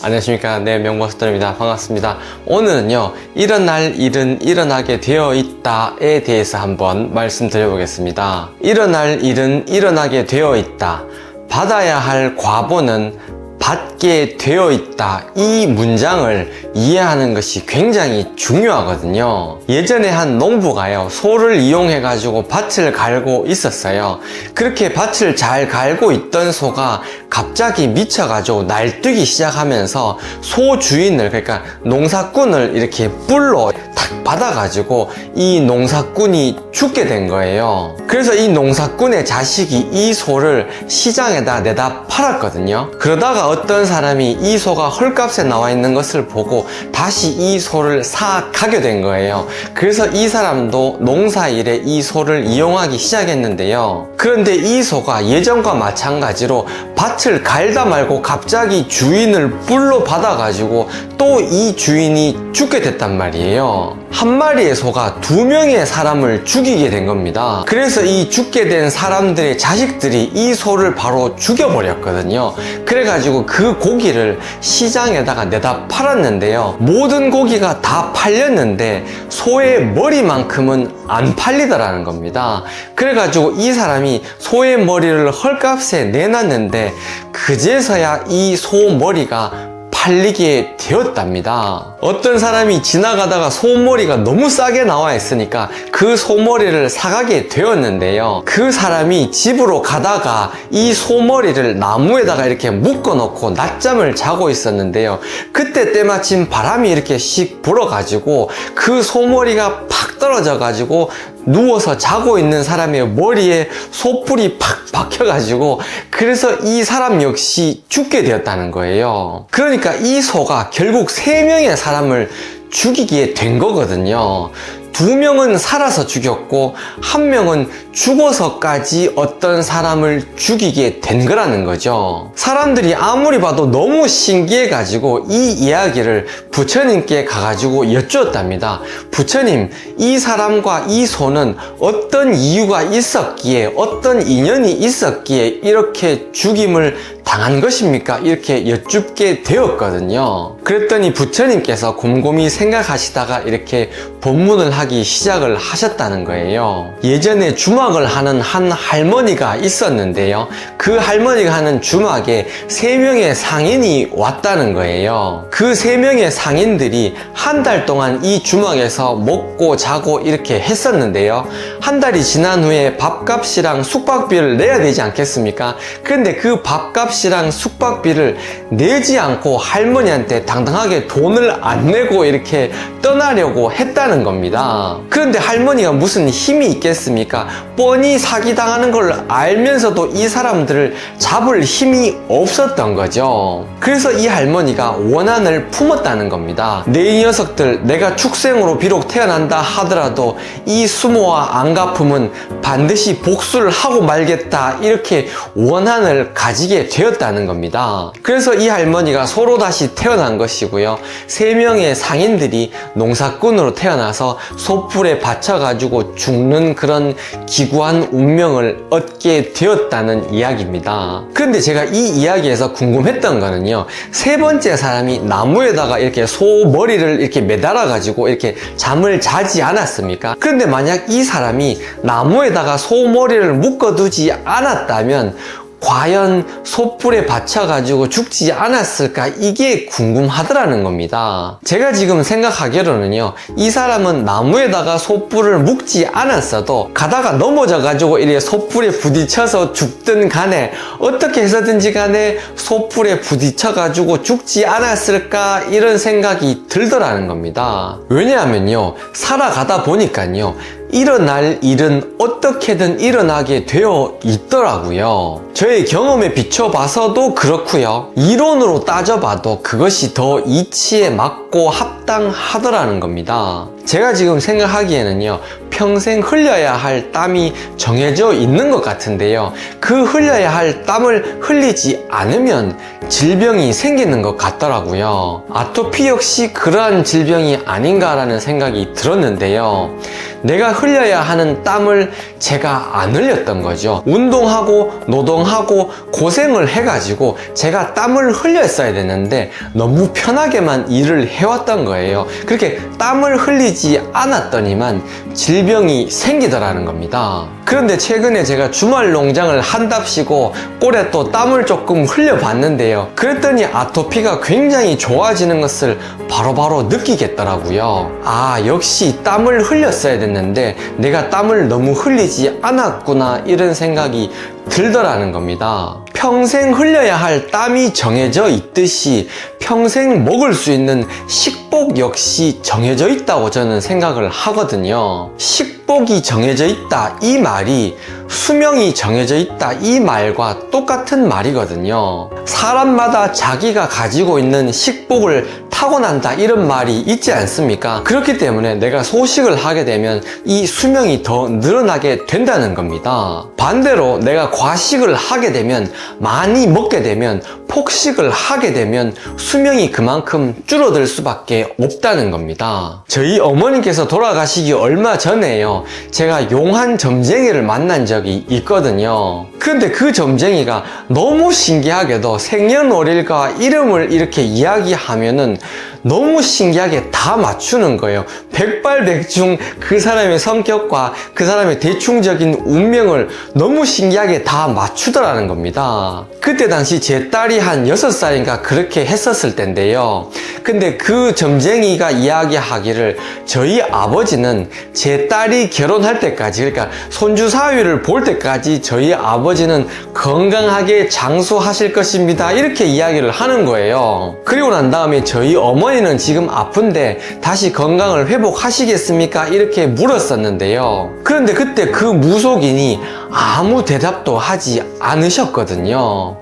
안녕하십니까. 네, 명보스터입니다. 반갑습니다. 오늘은요, 일어날 일은 일어나게 되어 있다에 대해서 한번 말씀드려보겠습니다. 일어날 일은 일어나게 되어 있다. 받아야 할 과보는 받게 되어 있다. 이 문장을 이해하는 것이 굉장히 중요하거든요. 예전에 한 농부가요, 소를 이용해 가지고 밭을 갈고 있었어요. 그렇게 밭을 잘 갈고 있던 소가 갑자기 미쳐 가지고 날뛰기 시작하면서 소 주인을, 그러니까 농사꾼을 이렇게 뿔로 탁 받아 가지고 이 농사꾼이 죽게 된 거예요. 그래서 이 농사꾼의 자식이 이 소를 시장에다 내다 팔았거든요. 그러다가 어떤 사람이 이 소가 헐값에 나와 있는 것을 보고 다시 이 소를 사가게 된 거예요. 그래서 이 사람도 농사일에 이 소를 이용하기 시작했는데요. 그런데 이 소가 예전과 마찬가지로 밭을 갈다 말고 갑자기 주인을 뿔로 받아가지고 또 이 주인이 죽게 됐단 말이에요. 한 마리의 소가 두 명의 사람을 죽이게 된 겁니다. 그래서 이 죽게 된 사람들의 자식들이 이 소를 바로 죽여버렸거든요. 그래가지고 그 고기를 시장에다가 내다 팔았는데요. 모든 고기가 다 팔렸는데 소의 머리만큼은 안 팔리더라는 겁니다. 그래가지고 이 사람이 소의 머리를 헐값에 내놨는데 그제서야 이 소 머리가 팔리게 되었답니다. 어떤 사람이 지나가다가 소머리가 너무 싸게 나와 있으니까 그 소머리를 사가게 되었는데요. 그 사람이 집으로 가다가 이 소머리를 나무에다가 이렇게 묶어 놓고 낮잠을 자고 있었는데요. 그때 때마침 바람이 이렇게 씩 불어가지고 그 소머리가 팍 떨어져가지고 누워서 자고 있는 사람의 머리에 소뿔이 팍 박혀가지고 그래서 이 사람 역시 죽게 되었다는 거예요. 그러니까 이 소가 결국 3명의 사람을 죽이게 된 거거든요. 2명은 살아서 죽였고 1명은 죽어서까지 어떤 사람을 죽이게 된 거라는 거죠. 사람들이 아무리 봐도 너무 신기해 가지고 이 이야기를 부처님께 가가지고 여쭈었답니다. 부처님, 이 사람과 이 소는 어떤 이유가 있었기에, 어떤 인연이 있었기에 이렇게 죽임을 당한 것입니까? 이렇게 여쭙게 되었거든요. 그랬더니 부처님께서 곰곰이 생각하시다가 이렇게 법문을 하기 시작을 하셨다는 거예요. 예전에 주막을 하는 한 할머니가 있었는데요. 그 할머니가 하는 주막에 3명의 상인이 왔다는 거예요. 그 3명의 상인들이 한 달 동안 이 주막에서 먹고 자고 이렇게 했었는데요. 한 달이 지난 후에 밥값이랑 숙박비를 내야 되지 않겠습니까? 그런데 그 밥값이랑 숙박비를 내지 않고 할머니한테 당당하게 돈을 안 내고 이렇게 떠나려고 했다는 겁니다. 그런데 할머니가 무슨 힘이 있겠습니까? 뻔히 사기당하는 걸 알면서도 이 사람들을 잡을 힘이 없었던 거죠. 그래서 이 할머니가 원한을 품었다는 겁니다. 내 녀석들, 내가 축생으로 비록 태어난다 하더라도 이 수모와 안갚음은 반드시 복수를 하고 말겠다, 이렇게 원한을 가지게 되었다는 겁니다. 그래서 이 할머니가 소로 다시 태어난 것이고요. 3명의 상인들이 농사꾼으로 태어나서 소뿔에 받쳐가지고 죽는 그런 기구한 운명을 얻게 되었다는 이야기입니다. 그런데 제가 이 이야기에서 궁금했던 거는요, 3번째 사람이 나무에다가 이렇게 소 머리를 이렇게 매달아가지고 이렇게 잠을 자지 않았습니까? 그런데 만약 이 사람이 나무에다가 소 머리를 묶어두지 않았다면 과연 소뿔에 받쳐가지고 죽지 않았을까? 이게 궁금하더라는 겁니다. 제가 지금 생각하기로는요, 이 사람은 나무에다가 소뿔을 묶지 않았어도 가다가 넘어져가지고 이렇게 소뿔에 부딪혀서 죽든 간에 어떻게 해서든지 간에 소뿔에 부딪혀가지고 죽지 않았을까? 이런 생각이 들더라는 겁니다. 왜냐하면요, 살아가다 보니까요, 일어날 일은 어떻게든 일어나게 되어 있더라고요. 저의 경험에 비춰봐서도 그렇고요. 이론으로 따져봐도 그것이 더 이치에 맞고 합당하더라는 겁니다. 제가 지금 생각하기에는요, 평생 흘려야 할 땀이 정해져 있는 것 같은데요. 그 흘려야 할 땀을 흘리지 않으면 질병이 생기는 것 같더라고요. 아토피 역시 그러한 질병이 아닌가라는 생각이 들었는데요. 내가 흘려야 하는 땀을 제가 안 흘렸던 거죠. 운동하고 노동하고 고생을 해가지고 제가 땀을 흘렸어야 되는데 너무 편하게만 일을 해왔던 거예요. 그렇게 땀을 흘리지 않았더니만 질병이 생기더라는 겁니다. 그런데 최근에 제가 주말 농장을 한답시고 꼴에 또 땀을 조금 흘려봤는데요. 그랬더니 아토피가 굉장히 좋아지는 것을 바로바로 느끼겠더라고요. 아, 역시 땀을 흘렸어야 됐는데 내가 땀을 너무 흘리지 않았구나, 이런 생각이 들더라는 겁니다. 평생 흘려야 할 땀이 정해져 있듯이 평생 먹을 수 있는 식복 역시 정해져 있다고 저는 생각을 하거든요. 식복이 정해져 있다, 이 말이 수명이 정해져 있다, 이 말과 똑같은 말이거든요. 사람마다 자기가 가지고 있는 식복을 타고난다, 이런 말이 있지 않습니까? 그렇기 때문에 내가 소식을 하게 되면 이 수명이 더 늘어나게 된다는 겁니다. 반대로 내가 과식을 하게 되면, 많이 먹게 되면, 폭식을 하게 되면 수명이 그만큼 줄어들 수밖에 없다는 겁니다. 저희 어머니께서 돌아가시기 얼마 전에요, 제가 용한 점쟁이를 만난 적이 있거든요. 그런데 그 점쟁이가 너무 신기하게도 생년월일과 이름을 이렇게 이야기하면은 너무 신기하게 다 맞추는 거예요. 백발백중 그 사람의 성격과 그 사람의 대충적인 운명을 너무 신기하게 다 맞추더라는 겁니다. 그때 당시 제 딸이 한 6살인가 그렇게 했었을 텐데요. 근데 그 점쟁이가 이야기하기를 저희 아버지는 제 딸이 결혼할 때까지, 그러니까 손주 사위를 볼 때까지 저희 아버지는 건강하게 장수하실 것입니다, 이렇게 이야기를 하는 거예요. 그리고 난 다음에 저희 어머니는 지금 아픈데 다시 건강을 회복하시겠습니까? 이렇게 물었었는데요. 그런데 그때 그 무속인이 아무 대답도 하지 않으셨거든요.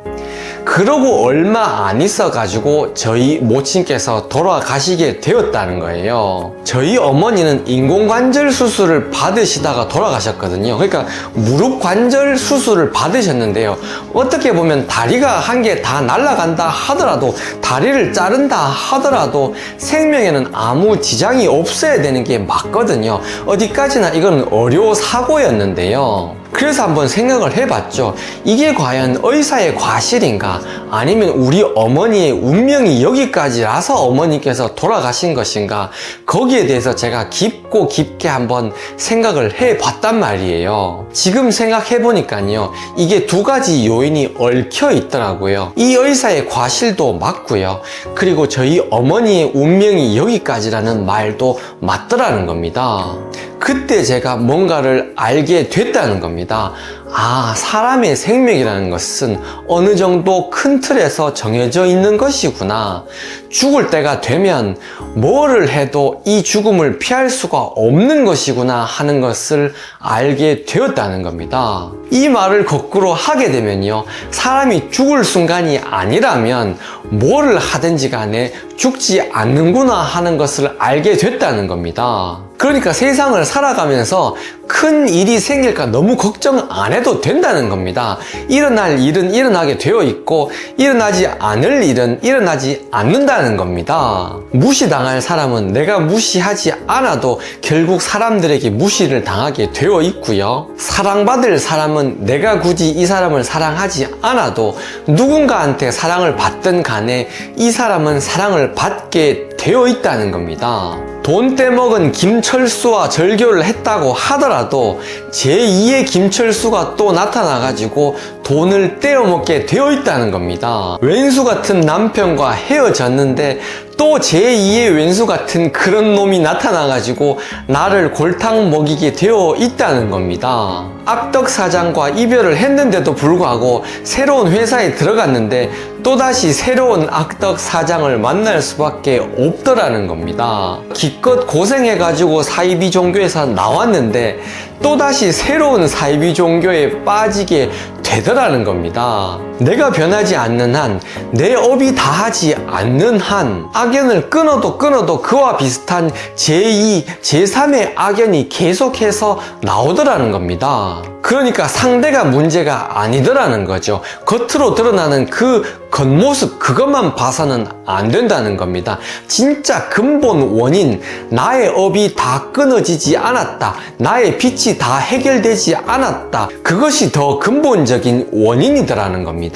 그러고 얼마 안 있어가지고 저희 모친께서 돌아가시게 되었다는 거예요. 저희 어머니는 인공관절 수술을 받으시다가 돌아가셨거든요. 그러니까 무릎 관절 수술을 받으셨는데요. 어떻게 보면 다리가 한 개 다 날아간다 하더라도, 다리를 자른다 하더라도 생명에는 아무 지장이 없어야 되는 게 맞거든요. 어디까지나 이건 의료사고였는데요. 그래서 한번 생각을 해봤죠. 이게 과연 의사의 과실인가? 아니면 우리 어머니의 운명이 여기까지라서 어머니께서 돌아가신 것인가? 거기에 대해서 제가 깊고 깊게 한번 생각을 해봤단 말이에요. 지금 생각해보니까요, 이게 두 가지 요인이 얽혀 있더라고요. 이 의사의 과실도 맞고요, 그리고 저희 어머니의 운명이 여기까지라는 말도 맞더라는 겁니다. 그때 제가 뭔가를 알게 됐다는 겁니다. 아, 사람의 생명이라는 것은 어느 정도 큰 틀에서 정해져 있는 것이구나. 죽을 때가 되면 뭐를 해도 이 죽음을 피할 수가 없는 것이구나 하는 것을 알게 되었다는 겁니다. 이 말을 거꾸로 하게 되면요, 사람이 죽을 순간이 아니라면 뭐를 하든지 간에 죽지 않는구나 하는 것을 알게 됐다는 겁니다. 그러니까 세상을 살아가면서 큰 일이 생길까 너무 걱정 안 해도 된다는 겁니다. 일어날 일은 일어나게 되어 있고, 일어나지 않을 일은 일어나지 않는다는 겁니다. 무시당할 사람은 내가 무시하지 않아도 결국 사람들에게 무시를 당하게 되어 있고요, 사랑받을 사람은 내가 굳이 이 사람을 사랑하지 않아도 누군가한테 사랑을 받든 간에 이 사람은 사랑을 받게 되어 있다는 겁니다. 돈 떼먹은 김철수와 절교를 했다고 하더라도 제2의 김철수가 또 나타나가지고 돈을 떼어먹게 되어 있다는 겁니다. 왼수 같은 남편과 헤어졌는데 또 제2의 왼수 같은 그런 놈이 나타나가지고 나를 골탕 먹이게 되어 있다는 겁니다. 악덕 사장과 이별을 했는데도 불구하고 새로운 회사에 들어갔는데 또다시 새로운 악덕 사장을 만날 수밖에 없더라는 겁니다. 기껏 고생해가지고 사이비 종교에서 나왔는데 또다시 새로운 사이비 종교에 빠지게 되더라는 겁니다. 내가 변하지 않는 한, 내 업이 다하지 않는 한, 악연을 끊어도 그와 비슷한 제2, 제3의 악연이 계속해서 나오더라는 겁니다. 그러니까 상대가 문제가 아니더라는 거죠. 겉으로 드러나는 그 겉모습, 그것만 봐서는 안 된다는 겁니다. 진짜 근본 원인, 나의 업이 다 끊어지지 않았다, 나의 빛이 다 해결되지 않았다, 그것이 더 근본적인 원인이더라는 겁니다.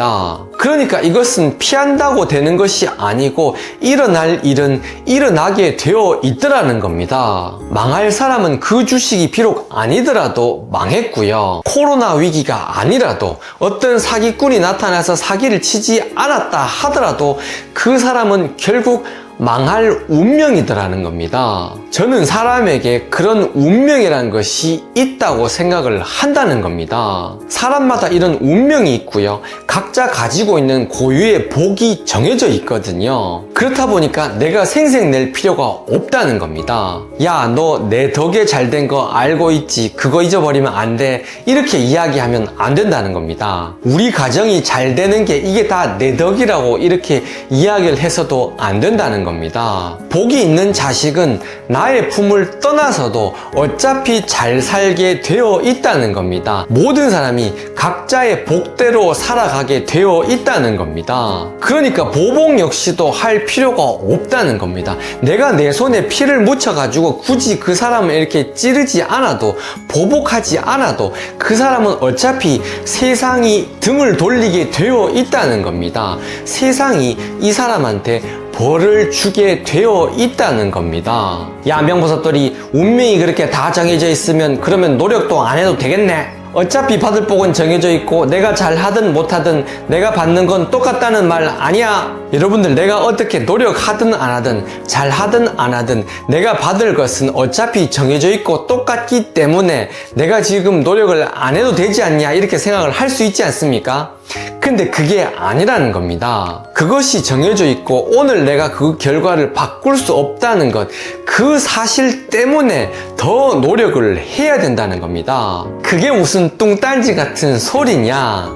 그러니까 이것은 피한다고 되는 것이 아니고 일어날 일은 일어나게 되어 있더라는 겁니다. 망할 사람은 그 주식이 비록 아니더라도 망했고요. 코로나 위기가 아니라도 어떤 사기꾼이 나타나서 사기를 치지 않았다 하더라도 그 사람은 결국 망할 운명이더라는 겁니다. 저는 사람에게 그런 운명이라는 것이 있다고 생각을 한다는 겁니다. 사람마다 이런 운명이 있고요. 각자 가지고 있는 고유의 복이 정해져 있거든요. 그렇다 보니까 내가 생색낼 필요가 없다는 겁니다. 야, 너 내 덕에 잘된 거 알고 있지? 그거 잊어버리면 안 돼. 이렇게 이야기하면 안 된다는 겁니다. 우리 가정이 잘 되는 게 이게 다 내 덕이라고 이렇게 이야기를 해서도 안 된다는 겁니다. 복이 있는 자식은 나의 품을 떠나서도 어차피 잘 살게 되어 있다는 겁니다. 모든 사람이 각자의 복대로 살아가게 되어 있다는 겁니다. 그러니까 보복 역시도 할 필요가 없다는 겁니다. 내가 내 손에 피를 묻혀가지고 굳이 그 사람을 이렇게 찌르지 않아도, 보복하지 않아도 그 사람은 어차피 세상이 등을 돌리게 되어 있다는 겁니다. 세상이 이 사람한테 벌을 주게 되어 있다는 겁니다. 야, 명보살돌이, 운명이 그렇게 다 정해져 있으면 그러면 노력도 안 해도 되겠네. 어차피 받을 복은 정해져 있고 내가 잘하든 못하든 내가 받는 건 똑같다는 말 아니야. 여러분들, 내가 어떻게 노력하든 안 하든 잘하든 안 하든 내가 받을 것은 어차피 정해져 있고 똑같기 때문에 내가 지금 노력을 안 해도 되지 않냐 이렇게 생각을 할 수 있지 않습니까? 근데 그게 아니라는 겁니다. 그것이 정해져 있고 오늘 내가 그 결과를 바꿀 수 없다는 것, 그 사실 때문에 더 노력을 해야 된다는 겁니다. 그게 무슨 뚱딴지 같은 소리냐?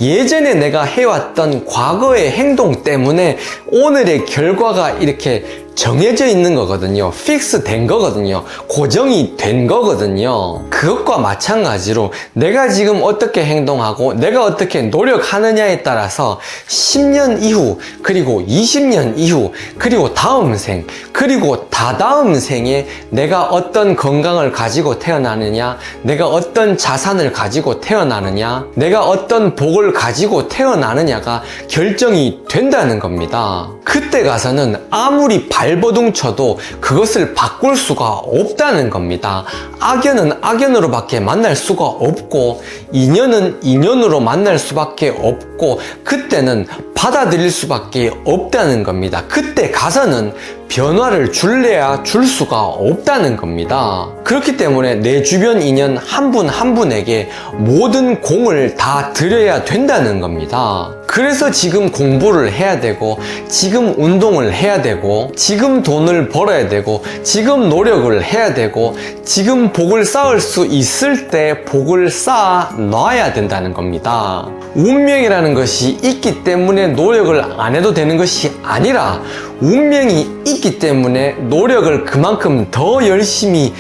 예전에 내가 해왔던 과거의 행동 때문에 오늘의 결과가 이렇게 정해져 있는 거거든요. 픽스 된 거거든요. 고정이 된 거거든요. 그것과 마찬가지로 내가 지금 어떻게 행동하고 내가 어떻게 노력하느냐에 따라서 10년 이후, 그리고 20년 이후, 그리고 다음 생, 그리고 다다음 생에 내가 어떤 건강을 가지고 태어나느냐, 내가 어떤 자산을 가지고 태어나느냐, 내가 어떤 복을 가지고 태어나느냐가 결정이 된다는 겁니다. 그때 가서는 아무리 발버둥 쳐도 그것을 바꿀 수가 없다는 겁니다. 악연은 악연으로밖에 만날 수가 없고 인연은 인연으로 만날 수밖에 없고 그때는 받아들일 수밖에 없다는 겁니다. 그때 가서는 변화를 줄래야 줄 수가 없다는 겁니다. 그렇기 때문에 내 주변 인연 한 분 한 분에게 모든 공을 다 드려야 된다는 겁니다. 그래서 지금 공부를 해야 되고, 지금 운동을 해야 되고, 지금 돈을 벌어야 되고, 지금 노력을 해야 되고, 지금 복을 쌓을 수 있을 때 복을 쌓아 놔야 된다는 겁니다. 운명이라는 것이 있기 때문에 노력을 안 해도 되는 것이 아니라 운명이 있기 때문에 노력을 그만큼 더 열심히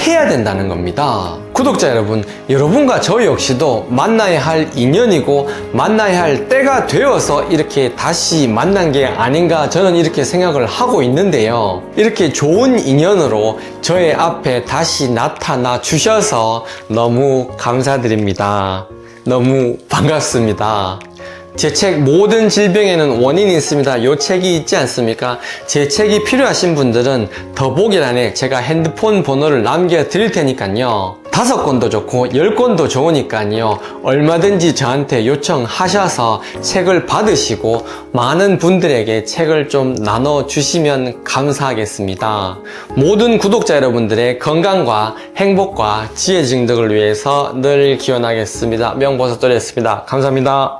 해야 된다는 겁니다. 구독자 여러분, 여러분과 저 역시도 만나야 할 인연이고 만나야 할 때가 되어서 이렇게 다시 만난 게 아닌가 저는 이렇게 생각을 하고 있는데요. 이렇게 좋은 인연으로 저의 앞에 다시 나타나 주셔서 너무 감사드립니다. 너무 반갑습니다. 제 책 모든 질병에는 원인이 있습니다. 이 책이 있지 않습니까? 제 책이 필요하신 분들은 더보기란에 제가 핸드폰 번호를 남겨 드릴 테니까요. 5권도 좋고 10권도 좋으니까요. 얼마든지 저한테 요청하셔서 책을 받으시고 많은 분들에게 책을 좀 나눠주시면 감사하겠습니다. 모든 구독자 여러분들의 건강과 행복과 지혜 증득을 위해서 늘 기원하겠습니다. 명보살돌이었습니다. 감사합니다.